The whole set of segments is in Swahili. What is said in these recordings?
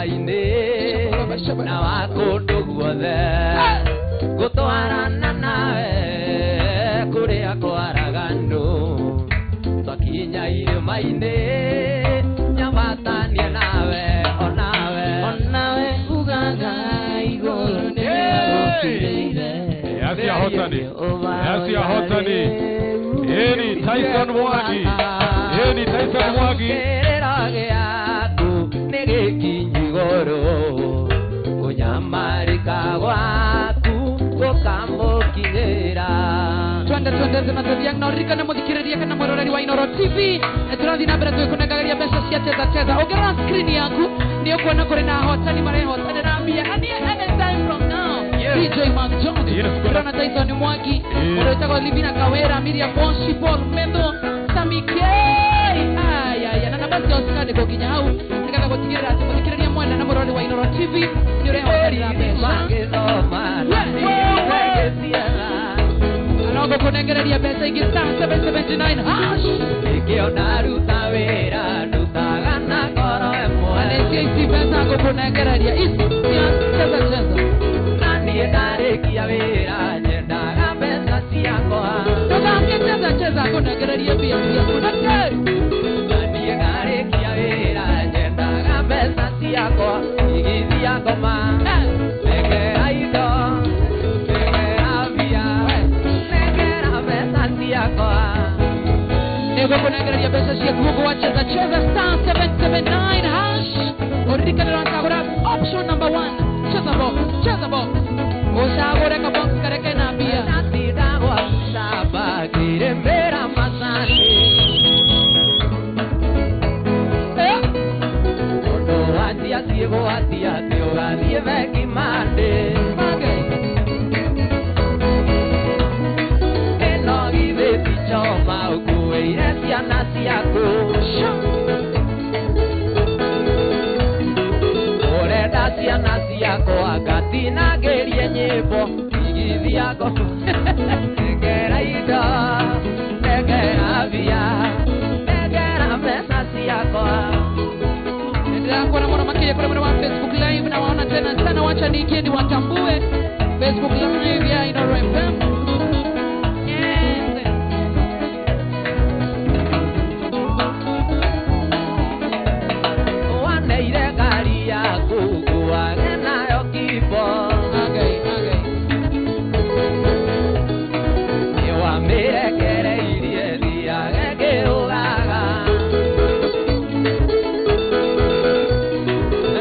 maine na wakundu guothe gutwarana nawe kuria kwaraganu twakinya irima-ini nyabatania nawe onawe ugaga iguru ni gukirire Asia hotani Eni Tyson Mwangi nigikinyigoro kunyamarika gwaku gukamukinyira twende matatiang norika na muthikiriria kana muroreri wa Inooro TV turathi na mbere tukunengageria mbeca cia cheza ogera screen yaku ni ukuona kuri na hotani marehotani na mbia and anytime from now DJ Mark Jones Rana Tyson Mwangi uretago Livina Kawera Miriam Bonsi Paul Mendo Samike aya na nabasi osikane kokinya hau nikatha gutigirira ati muthikiriria mwena na muroreri wa Inooro TV ni urehotani na mbeca Nogo kunengereria pesa ingi star 779 hash ikiona ruta wira ndutaga na ngoro emwe Anesia isi pesa ako kunengereria isi cheza nanie ndarikia wira nyendaga mbeca ciakwa Ndokange cheza kunengereria mbia ciaku nake nanie ndarikia wira nyendaga mbeca ciakwa igithia ngoma negera indo Nego kunengereria pesa ciaku huko wacheza star 779 hash orikanira ntagura option number 1 cheza box usagure ka box kareke na mbia natidagwa saba kirembera masani ondo atia ciego atia ugathie veki mande eno githe pichoma ukuire ciana ciaku urenda ciana ciakwa ngatinagĩrie nyĩmbo igithiago negera indo negera mbia negera mbeca ciakwa Ndio mwana makia kule mwana wa Facebook live na waona tena sana wacha niingie ni watambue Facebook live ya Inooro FM waneire ngari yaku nguage nayo kibo niwamirekereirie thiage ngĩrũgaga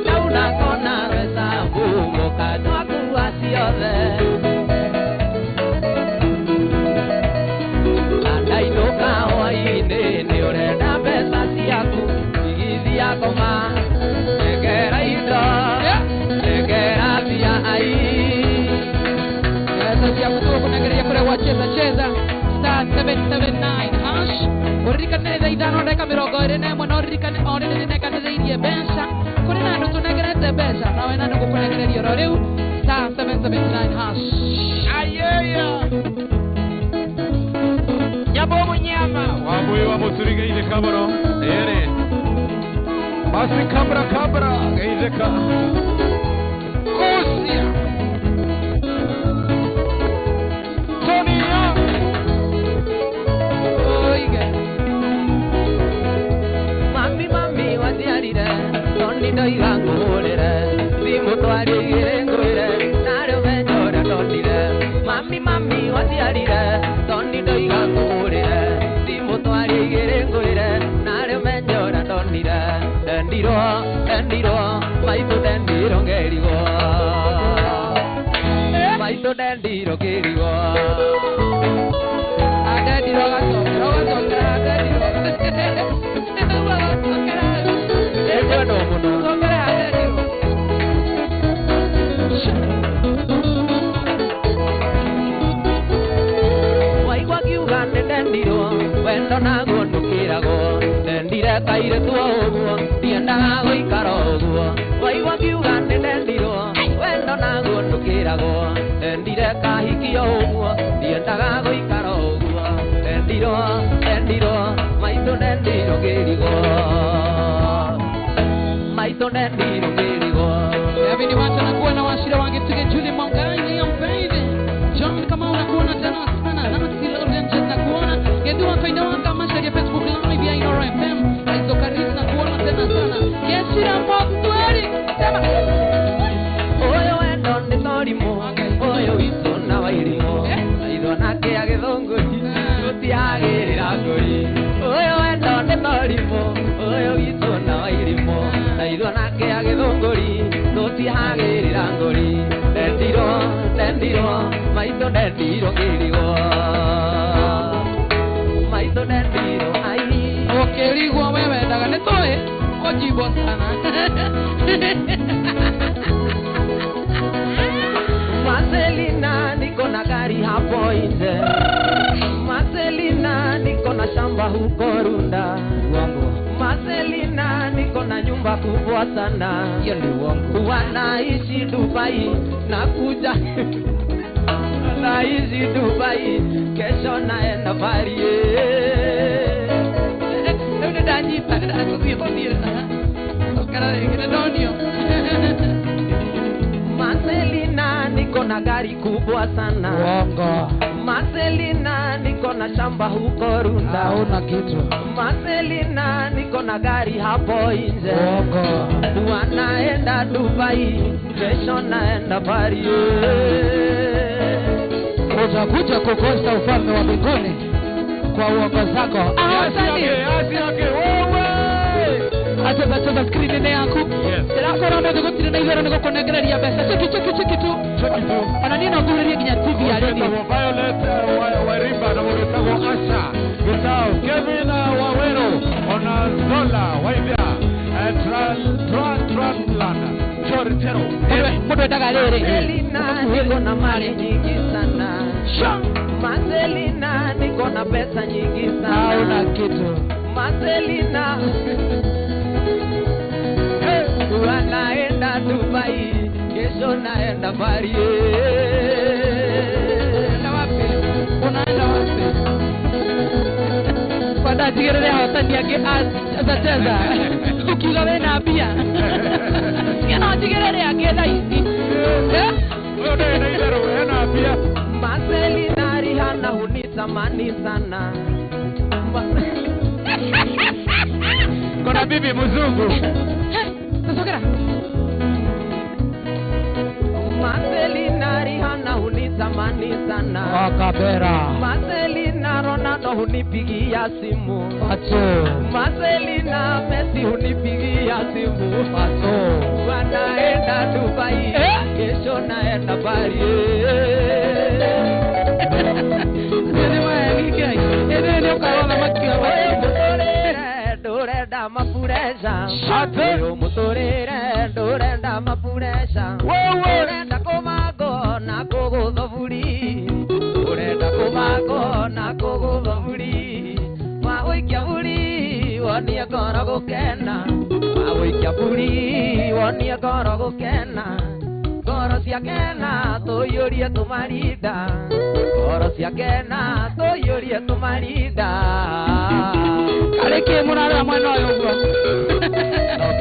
ndauna kona rwesambu mũkanyua kuwa ciothe na ndainũka hwaĩ-inĩ nĩ ũrenda mbeca ciaku igithia ngoma negera indo negera mbia pesa ciaku kunengereria kule wacheza star 779 hash urikanire ithano ndeka mirongo iri na imwe na urikanire orire nekaniriirie mbeca kuri na andu tunengerete mbeca nawe na nigukunengereria ro riu star 779 hash ayeya nyabo munyama Wambui wa musuri geize kabaro Ere Basi kabra geize ka kusia Sonia oiga mami wathiarire toni ndoiga ngũhũrĩre thimũ twarĩigĩre ngwĩre narĩ ũmenyo ũrĩa ndonire mami wathiarire toni ndoiga ngũhũrĩre thimũ twarĩigĩre ngwĩre narĩ ũmenyo ũrĩa ndonire ndendirwo maitũ ndendirwo ngĩrigwo maitũ ndendirwo ngĩrigwo adendirwo gacokera nĩkwendwo mũno waigua kiuga nĩ ndendirwo wendo naguo ndũkĩragwo ndendire kairĩtu o ũguo ndiendaga gũikara ũguo waigua kiuga nĩ ndendirwo wendo naguo ndũkĩragwo ndendire kahiki o ũguo ndiendaga gũikara ũguo ndendirwo maitũ ndendirwo ngĩrigwo maitũ ndendirwo ngĩrigwo Kevin Wacha na kuwa na washira wange tuge Julie Mongai ya mbaby John kama unakuona tena sana na Silence na kuona yetu wakaenda wanga mashauri ya Facebook live ya Inoro FM hizo karibu na kuona tena sana yeshira motwari sema oyo endo ni torimo oyo iso na wairimo aido nake agethongori tutiagirira ngori oyo endo ni torimo oyo iso na wairimo aido nake agethongori tutiagirira ngori dendiro maito dendiro kirigo maito dendiro ai okerigo wewe daga ne toe ojibo sana Marcelina niko na gari hapo nje Marcelina niko na shamba huko Runda Marcelina niko na nyumba kubwa sana hiyo ni uongo wanaishi Dubai nakuja naishi Dubai kesho naenda Paris ndio ndani pana akuziponia okara ingedonio Marcelina niko na gari kubwa sana uongo Marcelina niko na shamba huko Runda hauna kitu Marcelina niko na gari hapo nje uongo wanaenda Dubai kesho naenda Paris utakuja kukosa ufalme wa mbinguni kwa uongo zako Asi yake wewe. Acha screen yako sera korona ndio kutina hiyo ndio kunegereria pesa cheki tu ananina kureria kinya TV ya radio Violet Warimba na Moretago Asha Gitao Kevin Wawero Ona Zola Waivia Translana Choritero Mudo dagalere Marcelina niko na mali nyingi sana Marcelina niko na pesa nyingi sana hauna kitu Marcelina wanaenda Dubai kesho naenda Paris na wapi unaenda wapi pada tigere hata yake atacheza ukigawe na bia yana tigere yake daisi Wewe ndio ndio na pia Marcelina Rihanna hunitamani sana Kuna bibi mzungu Sasogera Marcelina Rihanna hunitamani sana Wakabera Marcelina Ronaldo hunipigia simu Acho Marcelina Messi hunipigia simu wanaenda Dubai kesho naenda Paris ndio kaona makia dorenda mapuresha Ate mutorere dorenda mapuresha dorenda komago na kuguthovuri dorenda komago na kuguthovuri waoikia buri wonie ngoro gukena waoikia buri wonie ngoro gukena ngoro ciakena tuyurie tumarinda ngoro ciakena tuyurie tumarinda Aleke munara mwana yongo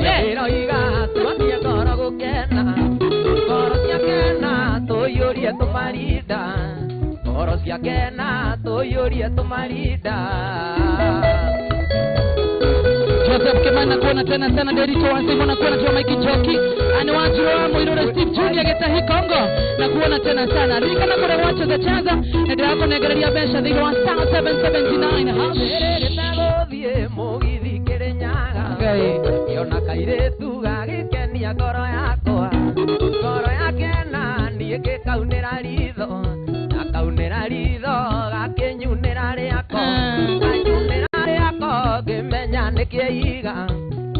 Pero iga tuanie ngoro gukena ngoro ciakena tuyurie tumarinda ngoro ciakena tuyurie tumarinda Joseph Kimana kuona tena sana Derito wanasema na kuona tu Mike Joki aniwaje wa Moiro Steve Junior geta hii Kongo na kuona tena sana Rika na kore wacha za chaza ndio yako negereria besha ndio wa star 779 ha thie mugithi kirinyaga yona kairetu gagikenia ngoro yakwa ngoro yakena nie gikaunira ritho akaunira ritho gakinyunira riako anyunira riako ngimenya nikiiga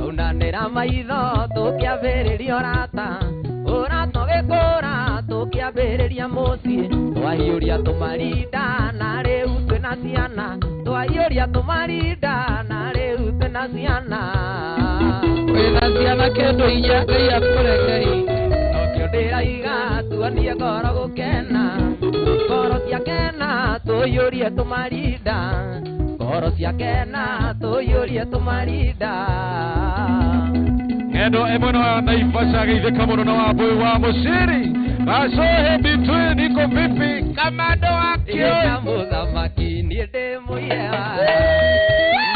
unanira maitho tukiambiriria rata urato gikura tukiambiriria mucii twahiuria tumarinda na riu twina ciana twahiuria tumarinda na riu twina ciana wena ciana kendo inya ngai akurekai nokio ndiraiga tuanie ngoro gukena ngoro ciakena tuyurie tumarinda ngoro ciakena tuyurie tumarinda endo emono naifasha geitheka muno na wabui wa muciri gacohe bitwe niko vipi Kamando wakio muthamaki niĩ ndĩ mũihewa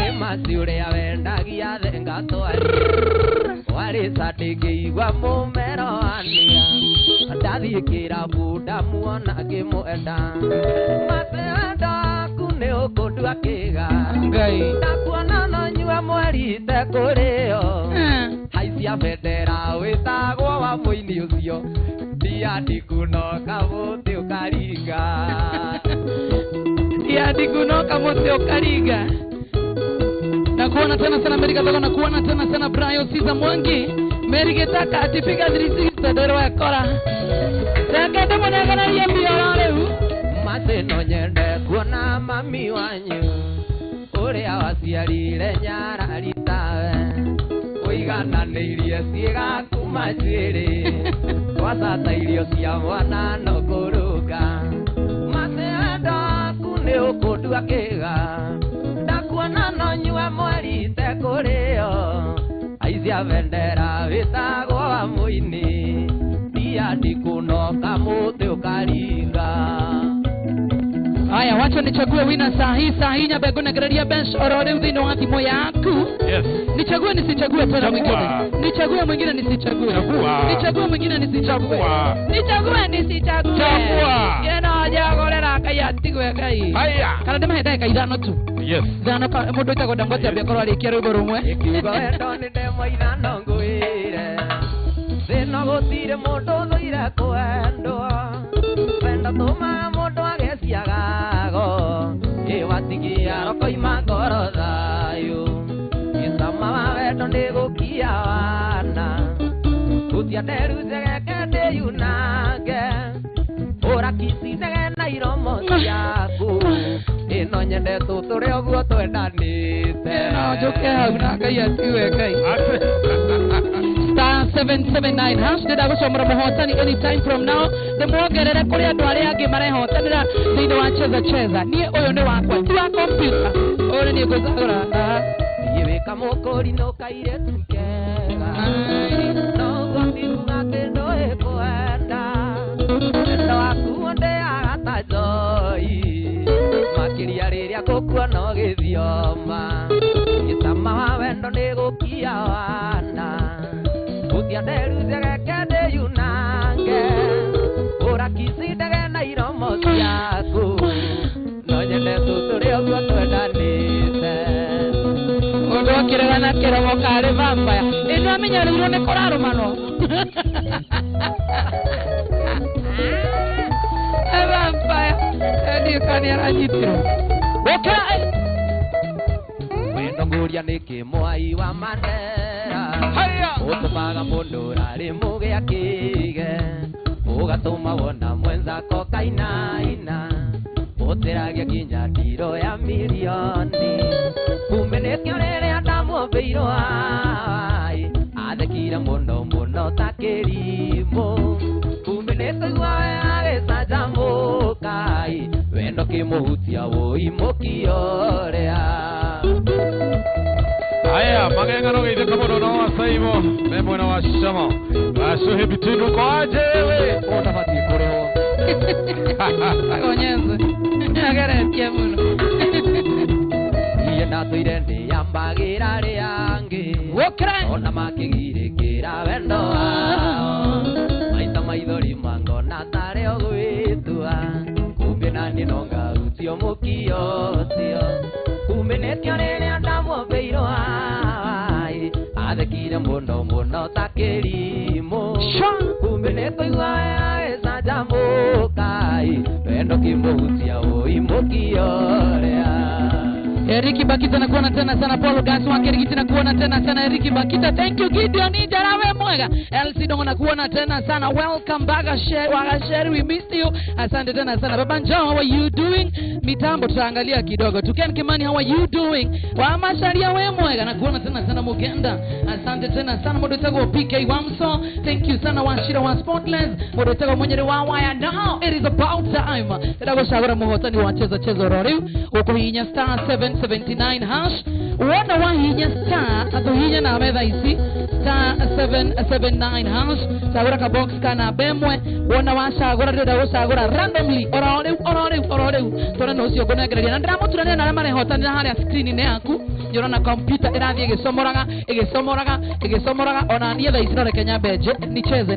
nĩ maciũrĩ awendagia thenga twari warĩ candĩngĩigua mũmero wania ndathiĩ kĩrabu ndamuona ngĩmwenda matewendo waku nĩ ũkũndua kĩga Ngai ndakuona no nyua mweri tekũrĩo haicia bendera wĩtagwo wa mũini ũcio ndiandikunoka mũtĩ ũkaringa ndiandikunoka mũtĩ ũkaringa. Nakuona tena sana Amerika Togo, nakuona tena sana Brian Siza Mwangi Merigeta atipiga 360 dero yakora Tengende mwana kana yembi orareu Mateno nyende kuona mami wanyu Uria waciarire nyara ritawe Uigananĩirie ciĩga kuma njĩrĩ Twacata irio cia mwana no kũrũnga Matendo aku nĩ ũkũndua kĩga Ndakuona no nyua mweri tekũrĩo Aizia bendera wĩtagwo wa mũini Ndiandikunoka mũtĩ ũkaringa. Haya, wacha nichague wina sahi Nyabego nagereria bench orore udhino wa timu yaku. Yes. Nichague nisichague tena mwingine. Nichague mwingine nisichague. Nichague mwingine nisichague. Nichague nisichague. Chagua. Yena jagorera kaya tigwe kai. Haya. Kana ndema heda kai dano tu. Yes. Dano ka mundu ita godangoti abiakoro ali kero rumwe. Ikiuga wendo ni ndemo ithano ngwire. Thina gutire mundu thuire kwendwo. Wendo tumaga mundu ageciagago. Iwatigia roko imangoro thayu. Isama wa wendo ni gukia wana. Tutia nderu zegeke ndi yunange. Ora kisi zege na iromo ciaku. Ino nyende tuturi oguo twendanite. No joke hau na kai atiwe kai. Star 779 hash ndenda gucomora muhotani anytime from now. Ndimwongerere kuri andu aria angi marehotanira thiini wa cheza nie uyu ni wakwa ti wa computer uyu ni nguzagura Iweka mokori no kaire tukega. No gotiuga kendo ekwenda. Endo aku onde agatajoi. Makiria riria gukuona githioma. Gitama wa wendo ni gukia wana. Utia nderu zegeke ndi yunange. Ora kisi ndege na iromo ciaku. No nyende tuturi oguo twendanite. undu akirega na kiromo kari vampire ino amenyereirwo ni kurarumano vampire ndio kani aranyitirwo okay. Wendo nguria niki mwai wa Mandera. Haya. Utumaga mundu rari mugia kige. Ugatuma wona mwenzako kainaina. Utiragia kinya ndiro ya milioni. Kumeneke rere andamwombeirwo ai. Athekire muno takirimo. Kumeneke gwawe agecanjamukai. Wendo kimuhutia woimukiorea. Haya, magengano geitheka muno no wasaibo me mwena wa Shamo. Gacohe bitinu kwaje we. Utabatie kureo. agonyenze ageretie muno Iye ndatuire ndiyambagira riangi. okay. Ona makigirikira wendo wao. Maita maithori mangona tare ogwitua. Kumbe nani nonga utio mukio tio. Kumbe netio rere andamwombeirwo ai. Athekire muno takirimo. Kumbe nekoigua ecanjamukai. Wendo kimuhutia woimukiorea. Eriki Bakita nakuona tena sana Paulo Gas wake Eriki nakuona tena sana Eriki Bakita. Thank you Gideon Njarawe mwega. LC Dongo nakuona tena sana. Welcome back Share we missed you. Asante tena sana. Baba Njao, how are you doing? Mitambo tutaangalia kidogo. Tuken Kimani, how are you doing? Wa Masharia we mwega nakuona tena sana Mugenda. Asante tena sana Modotego PK Wamso. Thank you sana Washira wa Spotless. Modotego mwenyere wa waya. Now it is about time. Ndago shagora muhotani wa cheza rori. Uko hinya star 779 hash. Wana wa hinya star atuhinya na metha ici star 779 hash sagura ka box kana bemwe wona wacagura ndenda gucagura randomly ororeu tona no cio kunegereria na ndiramuturania na mare hotanira haria screen ne yaku njorona computer irathie igicomoraga ona nietha icinore Kenya benje nicheze